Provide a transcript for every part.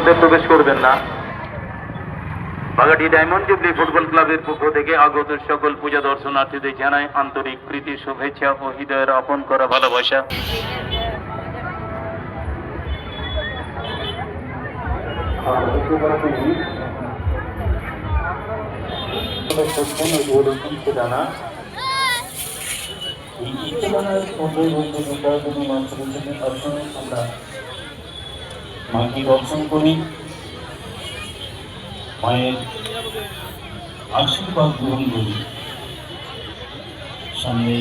মধ্যে প্রবেশ করবেন না। বাগাটি ডায়মন্ড জুবলি ফুটবল ক্লাবের পক্ষ থেকে আগত সকল পূজা দর্শনার্থীদের জানায় আন্তরিক প্রীতি, শুভেচ্ছা ও হৃদয়ের আপন করা ভালোবাসা। আমরা মাকে দর্শন করি, মায়ের আশীর্বাদ গ্রহণ করি। সামনে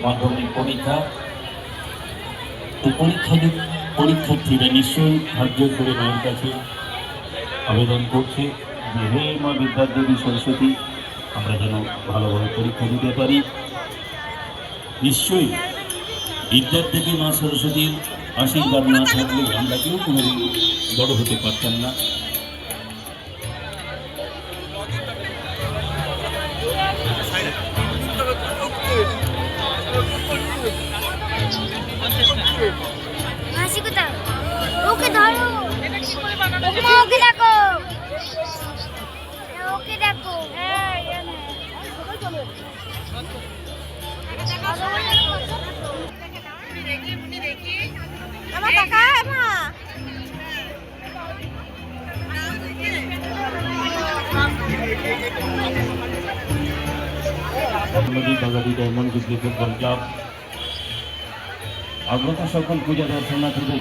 মাধ্যমিক পরীক্ষা, তো পরীক্ষার্থীরা নিশ্চয়ই সাহায্য করে মায়ের কাছে আবেদন করছে যে হে মা বিদ্যাদেবী সরস্বতী, আমরা যেন ভালোভাবে পরীক্ষা দিতে পারি। নিশ্চয়ই বিদ্যাদেবী মা সরস্বতীর আশীর্বাদ না থাকলে আমরা কেউ কোনোদিন বড় হতে পারতাম না। ওকে ধরো, ওকে দেখো, ওকে দেখো। আমার টাকা মা বাগাটি ডায়মন্ড জুবলি ফুটবল ক্লাব আগত সকল পূজা দর্শনার্থীদের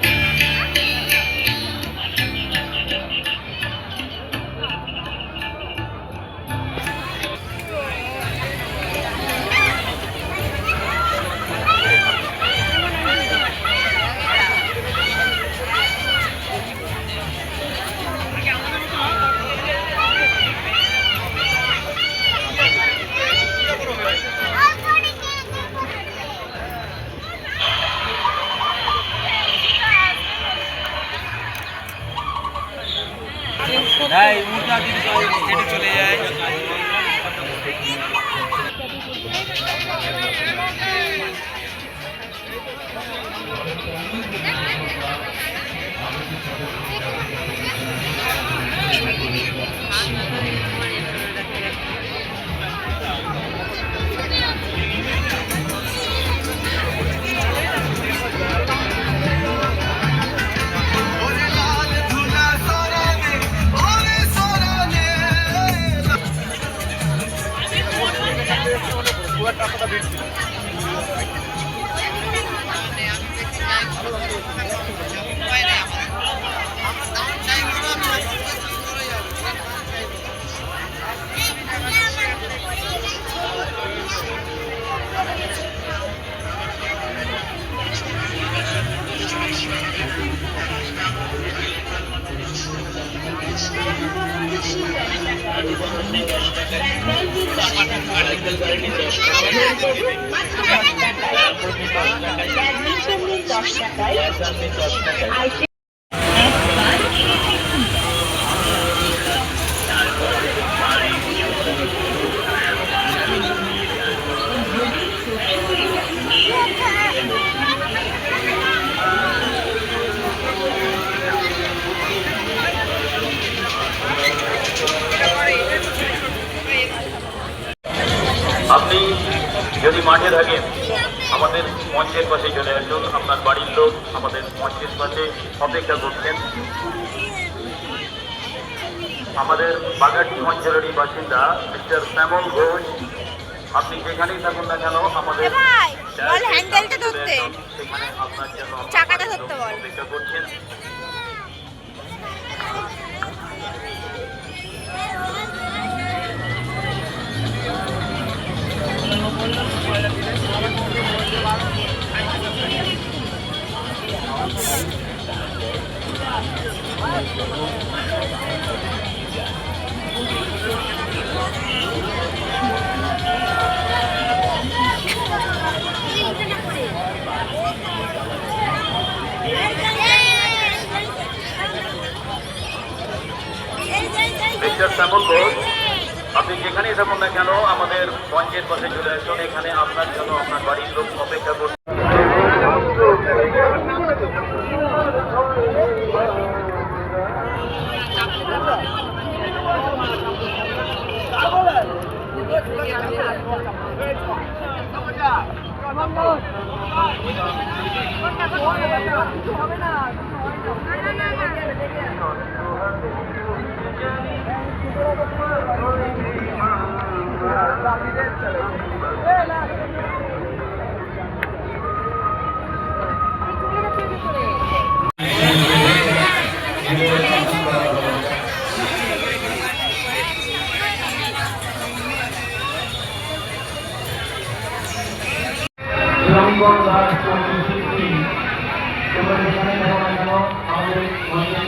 চলে যায়। আপনি যদি মাঠে থাকেন আমাদের মঞ্চের পাশে চলে আসুন। আপনার বাড়ির লোক আমাদের মঞ্চের পাশে অপেক্ষা করছেন। আমাদের বাগাটি অঞ্চলেরই বাসিন্দা মিস্টার শ্যামল ঘোষ, আপনি যেখানেই থাকুন না কেন আমাদের সেখানে আপনার জন্য অপেক্ষা করছেন। মিস্টার শ্যামল ঘোষ, আপনি যেখানেই থাকুন না কেন আমাদের মঞ্চের পাশে চলে আসুন। এখানে আপনার জন্য আপনার বাড়ির লোক অপেক্ষা করছে। রঙ্গন রাজ শিল্পী তোমরা যেখানে থাকো না কেন আমাদের মন্দির